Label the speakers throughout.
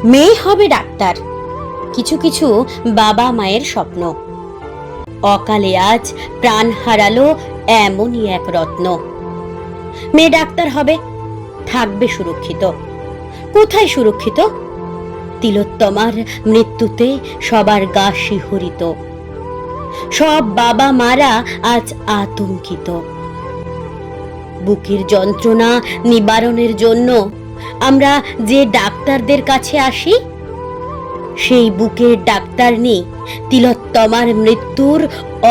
Speaker 1: মেয়ে হবে ডাক্তার, কিছু কিছু বাবা মায়ের স্বপ্ন। অকালে আজ প্রাণ হারালো এমনই এক রত্ন। মেয়ে ডাক্তার হবে, থাকবে সুরক্ষিত। কোথায় সুরক্ষিত? তিলোত্তমার মৃত্যুতে সবার গা শিহরিত। সব বাবা মারা আজ আতঙ্কিত। বুকের যন্ত্রণা নিবারণের জন্য আমরা যে ডাক্তারদের কাছে আসি, সেই বুকের ডাক্তারনি তিলোত্তমার মৃত্যুর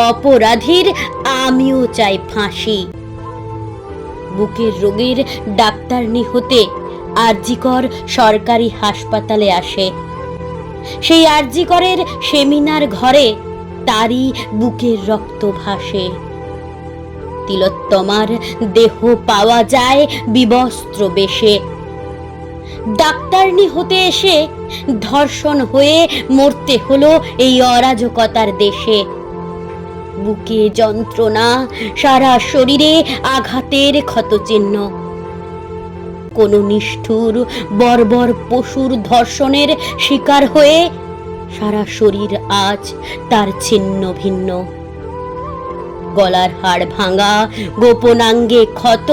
Speaker 1: অপরাধীর আমিও চাই ফাঁসি। বুকের রোগীর ডাক্তারনি হতে আরজিকর সরকারি হাসপাতালে আসে। সেই আরজিকরের সেমিনার ঘরে তারই বুকের রক্ত ভাসে। তিলোত্তমার দেহ পাওয়া যায় বিবস্ত্র বেশে। ডাক্তারনি হতে এসে ধর্ষণ হয়ে মরতে হলো এই অরাজকতার দেশে। বুকে যন্ত্রণা, সারা শরীরে আঘাতের ক্ষতচিহ্ন। কোন নিষ্ঠুর বর্বর পশুর ধর্ষণের শিকার হয়ে সারা শরীর আজ তার ছিন্ন ভিন্ন। গলার হাড় ভাঙা, গোপনাঙ্গে ক্ষত,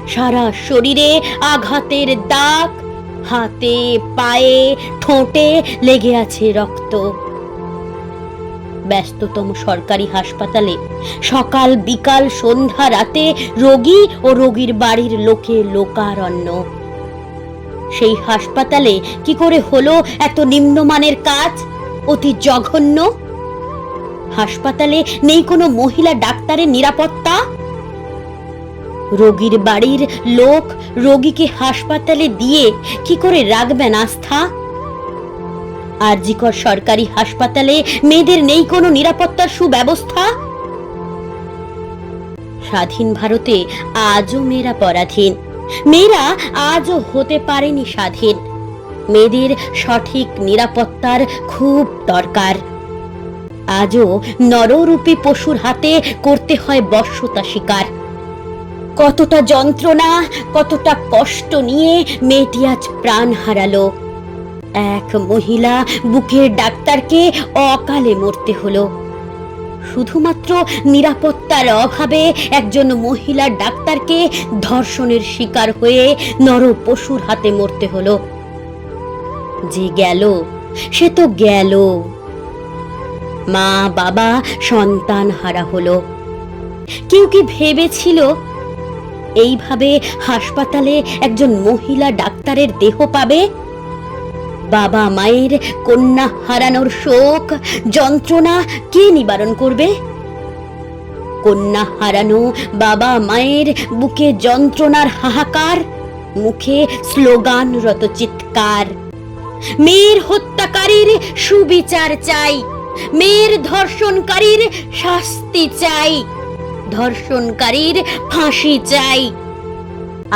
Speaker 1: সারা শরীরে আঘাতের দাগ, হাতে পায়ে ঠোঁটে লেগে আছে রক্ত। ব্যস্ততম সরকারি হাসপাতালে সকাল বিকাল সন্ধ্যা রাতে রোগী ও রোগীর বাড়ির লোকে লোকারণ্য। সেই হাসপাতালে কি করে হলো এত নিম্নমানের কাজ, অতি জঘন্য? হাসপাতালে নেই কোনো মহিলা ডাক্তারের নিরাপত্তা। রোগীর বাড়ির লোক রোগীকে হাসপাতালে দিয়ে কি করে রাখবেন আস্থা? আরজিকর সরকারি হাসপাতালে মেয়েদের নেই কোনো নিরাপত্তার সুব্যবস্থা। স্বাধীন ভারতে আজও মেয়েরা পরাধীন, মেয়েরা আজও হতে পারেনি স্বাধীন। মেয়েদের সঠিক নিরাপত্তার খুব দরকার। আজও নররূপী পশুর হাতে করতে হয় বশ্যতা শিকার। কতটা যন্ত্রণা, কতটা কষ্ট নিয়ে মেয়েটি আজ প্রাণ হারালো। এক মহিলা বুকের ডাক্তারকে অকালে মরতে হলো। শুধুমাত্র নিরাপত্তার অভাবে একজন মহিলা ডাক্তারকে ধর্ষণের শিকার হয়ে নর পশুর হাতে মরতে হলো। যে গেল সে তো গেল। মা বাবা সন্তান হারা হলো। কেউ কি ভেবেছিল এইভাবে হাসপাতালে একজন মহিলা ডাক্তারের দেহ পাবে? বাবা মায়ের কন্যা হারানোর শোক যন্ত্রণা কে নিবারণ করবে? কন্যা হারানো বাবা মায়ের বুকে যন্ত্রণার হাহাকার, মুখে স্লোগানরত চিৎকার। মেয়ের হত্যাকারীর সুবিচার চাই, মেয়ের ধর্ষণকারীর শাস্তি চাই, ধর্ষণকারীর ফাঁসি চাই।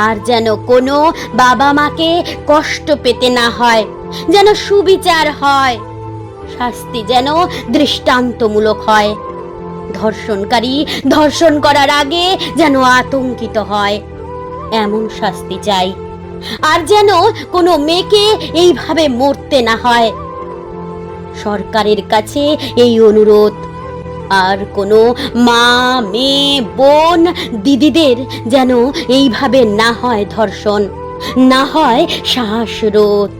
Speaker 1: আর যেন কোনো বাবা মাকে কষ্ট পেতে না হয়, যেন সুবিচার হয়, শাস্তি যেন দৃষ্টান্তমূলক হয়। ধর্ষণকারী ধর্ষণ করার আগে যেন আতঙ্কিত হয়, এমন শাস্তি চাই। আর যেন কোনো মেয়েকে এইভাবে মরতে না হয়। সরকারের কাছে এই অনুরোধ, আর কোনো মা, মেয়ে, বোন, দিদিদের যেন এইভাবে না হয় ধর্ষণ, না হয় শ্বাসরোধ।